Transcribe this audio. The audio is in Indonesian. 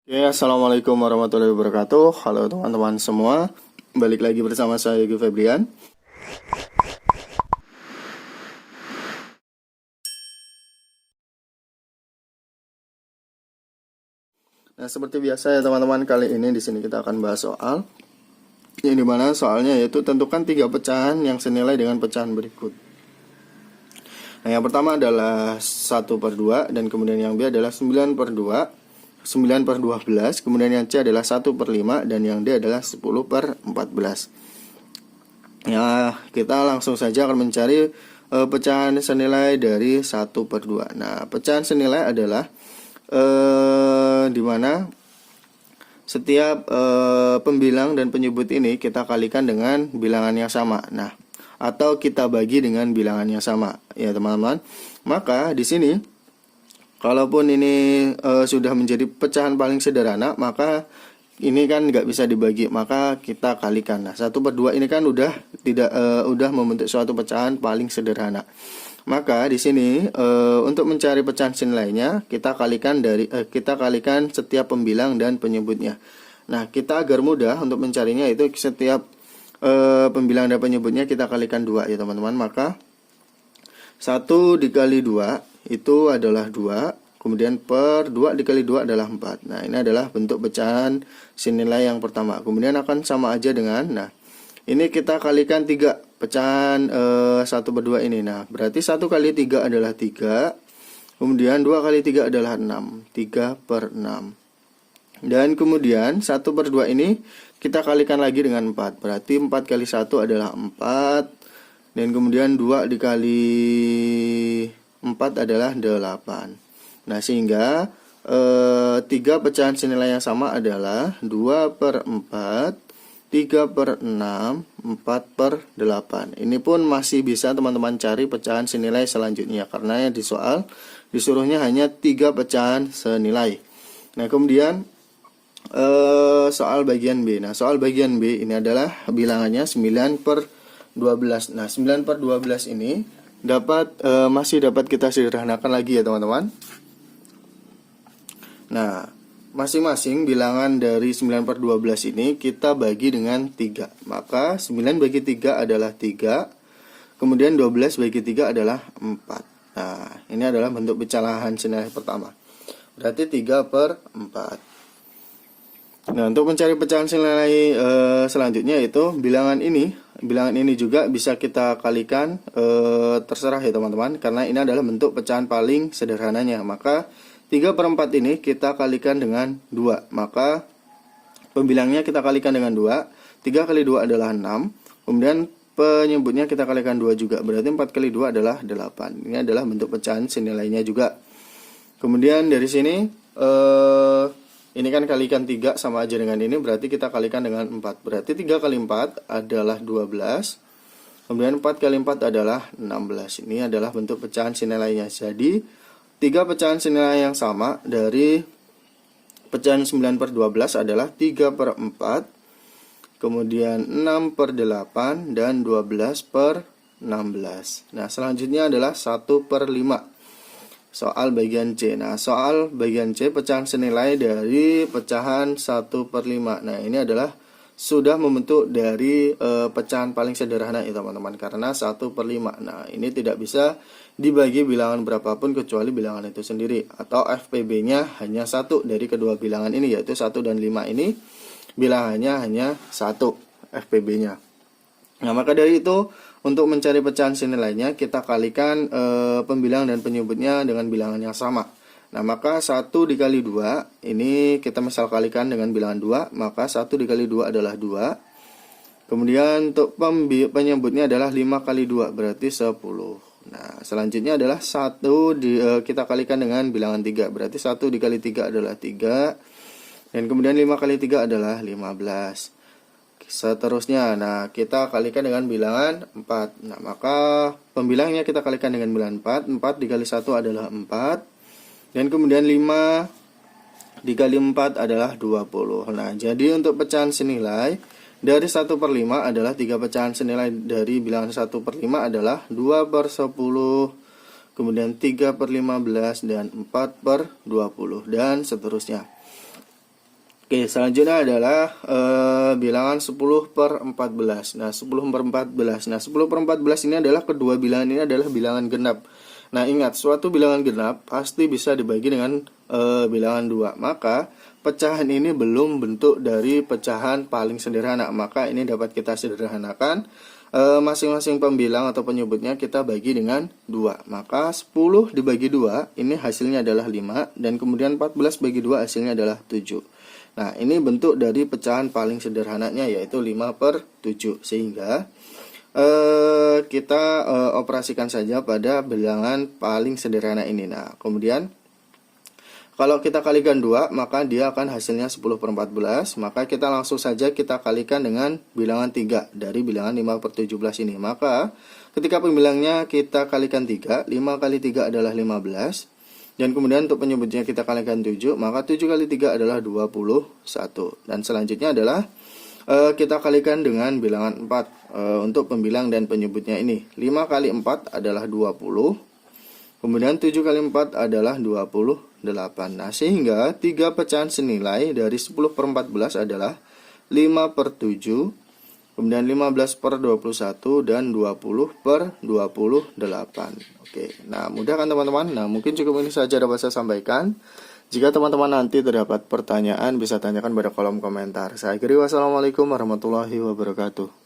Ya, Assalamualaikum warahmatullahi wabarakatuh. Halo teman-teman semua. Balik lagi bersama saya Yogi Febrian. Nah, seperti biasa ya teman-teman, kali ini di sini kita akan bahas soal yang dimana soalnya yaitu tentukan 3 pecahan yang senilai dengan pecahan berikut. Nah, yang pertama adalah 1/2, dan kemudian yang B adalah 9/2, 9/12, kemudian yang C adalah 1/5, dan yang D adalah 10/14. Ya, kita langsung saja akan mencari pecahan senilai dari 1/2. Nah, pecahan senilai adalah dimana setiap pembilang dan penyebut ini kita kalikan dengan bilangan yang sama. Nah, atau kita bagi dengan bilangan yang sama, ya teman-teman. Maka di sini, kalaupun ini sudah menjadi pecahan paling sederhana, maka ini kan nggak bisa dibagi, maka kita kalikan. Nah, 1/2 ini kan udah membentuk suatu pecahan paling sederhana. Maka di sini untuk mencari pecahan senilainya kita kalikan setiap pembilang dan penyebutnya. Nah, kita agar mudah untuk mencarinya itu setiap pembilang dan penyebutnya kita kalikan 2 ya teman-teman. Maka 1 dikali 2 itu adalah 2, kemudian per 2 dikali 2 adalah 4. Nah, ini adalah bentuk pecahan senilai yang pertama. Kemudian akan sama aja dengan, ini kita kalikan 3 pecahan 1/2 ini. Nah, berarti 1 kali 3 adalah 3. Kemudian 2 kali 3 adalah 6. 3/6. Dan kemudian 1/2 ini kita kalikan lagi dengan 4. Berarti 4 kali 1 adalah 4. Dan kemudian 2 dikali 4 adalah 8. Nah, sehingga 3 pecahan senilai yang sama adalah 2/4, 3/6, 4/8. Ini pun masih bisa teman-teman cari pecahan senilai selanjutnya, karena di soal disuruhnya hanya 3 pecahan senilai. Nah, kemudian soal bagian B. Nah, soal bagian B ini adalah bilangannya 9/12. Nah, 9/12 ini masih dapat kita sederhanakan lagi ya teman-teman. Nah, masing-masing bilangan dari 9/12 ini kita bagi dengan 3. Maka 9 bagi 3 adalah 3. Kemudian 12 bagi 3 adalah 4. Nah, ini adalah bentuk pecahan senilai pertama. Berarti 3/4. Nah, untuk mencari pecahan senilai selanjutnya yaitu bilangan ini. Bilangan ini juga bisa kita kalikan, terserah ya teman-teman, karena ini adalah bentuk pecahan paling sederhananya. Maka 3/4 ini kita kalikan dengan 2. Maka pembilangnya kita kalikan dengan 2. 3 kali 2 adalah 6. Kemudian penyebutnya kita kalikan 2 juga. Berarti 4 kali 2 adalah 8. Ini adalah bentuk pecahan senilainya juga. Kemudian dari sini ini kan kalikan 3 sama aja dengan ini. Berarti kita kalikan dengan 4. Berarti 3 kali 4 adalah 12. Kemudian 4 kali 4 adalah 16. Ini adalah bentuk pecahan senilainya. Jadi 3 pecahan senilai yang sama dari pecahan 9/12 adalah 3/4, kemudian 6/8, dan 12/16. Nah, selanjutnya adalah 1/5. Soal bagian C. Nah, soal bagian C pecahan senilai dari pecahan 1/5. Nah, ini adalah sudah membentuk dari pecahan paling sederhana ya teman-teman, karena 1/5. Nah, ini tidak bisa dibagi bilangan berapapun kecuali bilangan itu sendiri, atau FPB-nya hanya 1 dari kedua bilangan ini, yaitu 1 dan 5 ini bilangannya hanya 1 FPB-nya. Nah, maka dari itu untuk mencari pecahan senilainya kita kalikan pembilang dan penyebutnya dengan bilangan yang sama. Nah, maka 1 dikali 2 ini kita misal kalikan dengan bilangan 2, maka 1 dikali 2 adalah 2. Kemudian untuk penyebutnya adalah 5 kali 2 berarti 10. Nah, selanjutnya adalah kita kalikan dengan bilangan 3. Berarti 1 dikali 3 adalah 3. Dan kemudian 5 kali 3 adalah 15. Seterusnya, nah kita kalikan dengan bilangan 4. Nah, maka pembilangnya kita kalikan dengan bilangan 4. 4 dikali 1 adalah 4. Dan kemudian 5 dikali 4 adalah 20. Nah, jadi untuk pecahan senilai dari 1/5 adalah 3 pecahan senilai dari bilangan 1/5 adalah 2/10, kemudian 3/15, dan 4/20, dan seterusnya. Oke, selanjutnya adalah bilangan 10 per 14. Nah, 10 per 14. Nah, 10 per 14 ini adalah kedua bilangan ini adalah bilangan genap. Nah, ingat, suatu bilangan genap pasti bisa dibagi dengan bilangan 2. Maka, pecahan ini belum bentuk dari pecahan paling sederhana. Maka, ini dapat kita sederhanakan. Masing-masing pembilang atau penyebutnya kita bagi dengan 2. Maka 10 dibagi 2 ini hasilnya adalah 5. Dan kemudian 14 bagi 2 hasilnya adalah 7. Nah, ini bentuk dari pecahan paling sederhananya yaitu 5 per 7. Sehingga kita operasikan saja pada bilangan paling sederhana ini. Nah, kemudian kalau kita kalikan 2, maka dia akan hasilnya 10 per 14. Maka kita langsung saja kita kalikan dengan bilangan 3 dari bilangan 5 per 17 ini. Maka ketika pembilangnya kita kalikan 3, 5 kali 3 adalah 15. Dan kemudian untuk penyebutnya kita kalikan 7, maka 7 kali 3 adalah 21. Dan selanjutnya adalah kita kalikan dengan bilangan 4 untuk pembilang dan penyebutnya ini. 5 kali 4 adalah 20. Kemudian 7 kali 4 adalah 28. Nah, sehingga 3 pecahan senilai dari 10 per 14 adalah 5 per 7. Kemudian 15 per 21 dan 20 per 28. Oke, nah mudah kan teman-teman? Nah, mungkin cukup ini saja dapat saya sampaikan. Jika teman-teman nanti terdapat pertanyaan, bisa tanyakan pada kolom komentar. Saya akhiri, wassalamualaikum warahmatullahi wabarakatuh.